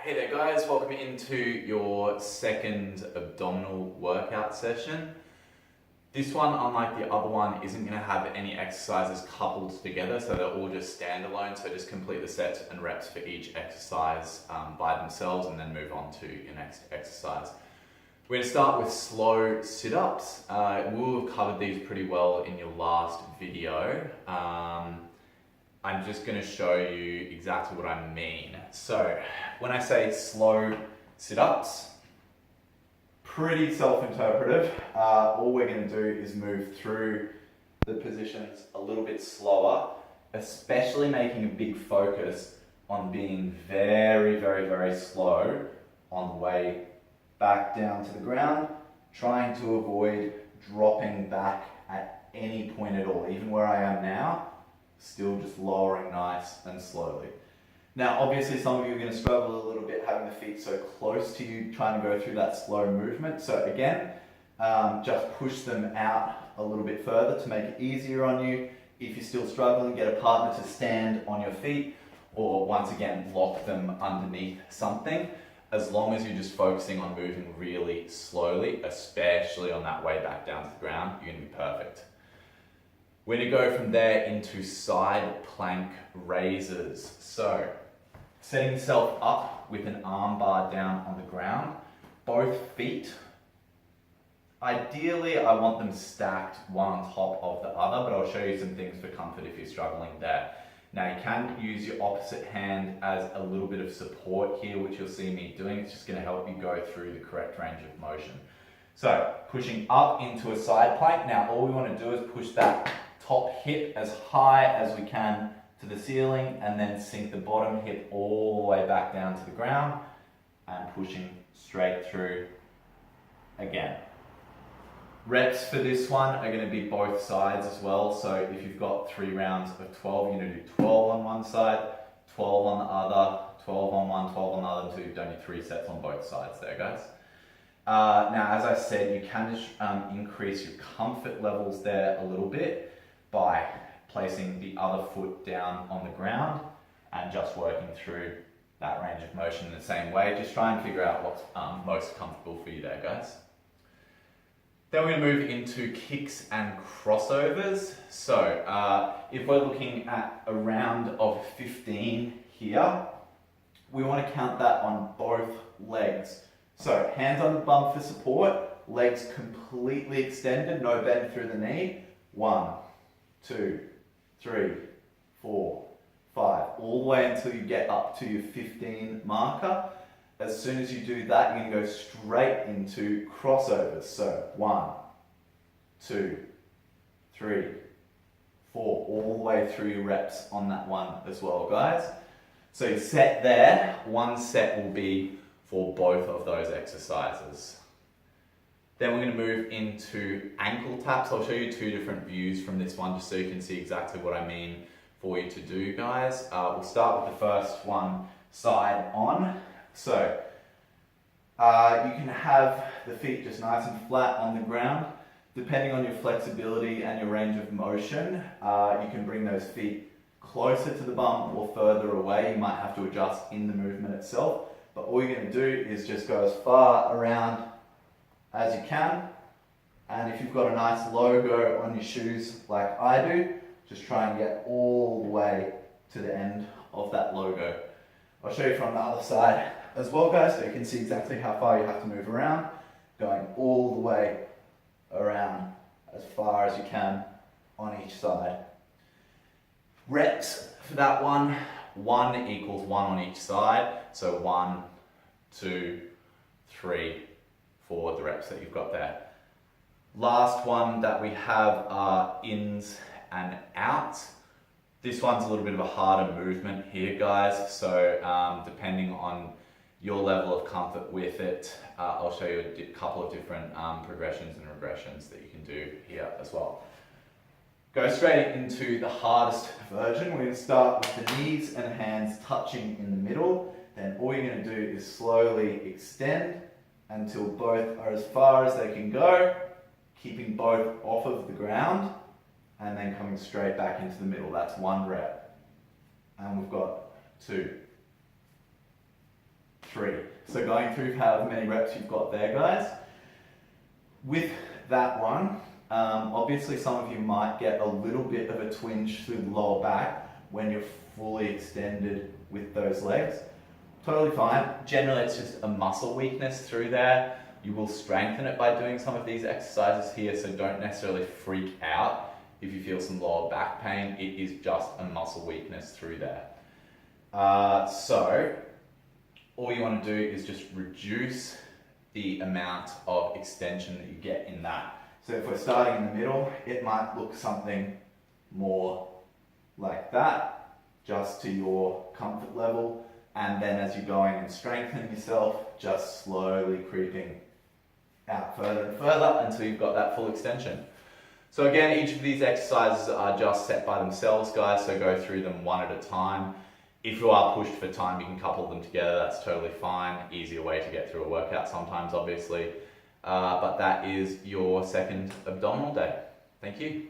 Hey there guys, welcome into your second abdominal workout session. This one, unlike the other one, isn't going to have any exercises coupled together, so they're all just standalone, so just complete the sets and reps for each exercise by themselves and then move on to your next exercise. We're going to start with slow sit-ups. We'll have covered these pretty well in your last video. I'm just going to show you exactly what I mean. So when I say slow sit-ups, pretty self-interpretive. All we're going to do is move through the positions a little bit slower, especially making a big focus on being very, very, very slow on the way back down to the ground, trying to avoid dropping back at any point at all, even where I am now. Still just lowering nice and slowly. Now, obviously some of you are going to struggle a little bit having the feet so close to you, trying to go through that slow movement. So again, just push them out a little bit further to make it easier on you. If you're still struggling, get a partner to stand on your feet, or once again, lock them underneath something. As long as you're just focusing on moving really slowly, especially on that way back down to the ground, you're going to be perfect. We're going to go from there into side plank raises. So, setting yourself up with an arm bar down on the ground, both feet. Ideally, I want them stacked one on top of the other, but I'll show you some things for comfort if you're struggling there. Now, you can use your opposite hand as a little bit of support here, which you'll see me doing. It's just going to help you go through the correct range of motion. So, pushing up into a side plank. Now, all we want to do is push that top hip as high as we can to the ceiling, and then sink the bottom hip all the way back down to the ground and pushing straight through again. Reps for this one are going to be both sides as well. So if you've got 3 rounds of 12, you're going to do 12 on one side, 12 on the other, 12 on one, 12 on the other, until you've done your 3 sets on both sides there, guys. Now, as I said, you can just increase your comfort levels there a little bit by placing the other foot down on the ground and just working through that range of motion in the same way. Just try and figure out what's most comfortable for you there, guys. Then we're going to move into kicks and crossovers. So if we're looking at a round of 15 here, we want to count that on both legs. So hands on the bum for support, legs completely extended, no bend through the knee. 1, 2, 3, 4, 5, all the way until you get up to your 15 marker. As soon as you do that, you're going to go straight into crossovers. So 1, 2, 3, 4, all the way through your reps on that one as well, guys. So you set there, one set will be for both of those exercises. Then we're going to move into ankle taps. I'll show you 2 different views from this one just so you can see exactly what I mean for you to do, guys. We'll start with the first one, side on. So you can have the feet just nice and flat on the ground. Depending on your flexibility and your range of motion, you can bring those feet closer to the bum or further away. You might have to adjust in the movement itself. But all you're going to do is just go as far around as you can. And if you've got a nice logo on your shoes like I do, just try and get all the way to the end of that logo. I'll show you from the other side as well, guys, so you can see exactly how far you have to move around, going all the way around as far as you can on each side. Reps for that one, 1 equals 1 on each side. So 1, 2, 3, 4, the reps that you've got there. Last one that we have are ins and outs. This one's a little bit of a harder movement here, guys. So depending on your level of comfort with it, I'll show you a couple of different progressions and regressions that you can do here as well. Go straight into the hardest version. We're going to start with the knees and hands touching in the middle. Then all you're going to do is slowly extend until both are as far as they can go, keeping both off of the ground, and then coming straight back into the middle. That's 1 rep. And we've got 2, 3. So going through however many reps you've got there, guys. With that one, obviously some of you might get a little bit of a twinge through the lower back when you're fully extended with those legs. Totally fine. Generally it's just a muscle weakness through there. You will strengthen it by doing some of these exercises here, so don't necessarily freak out if you feel some lower back pain. It is just a muscle weakness through there. So all you want to do is just reduce the amount of extension that you get in that. So if we're starting in the middle, it might look something more like that, just to your comfort level. And then as you're going and strengthening yourself, just slowly creeping out further and further until you've got that full extension. So again, each of these exercises are just set by themselves, guys, so go through them one at a time. If you are pushed for time, you can couple them together, that's totally fine. Easier way to get through a workout sometimes, obviously. But that is your second abdominal day. Thank you.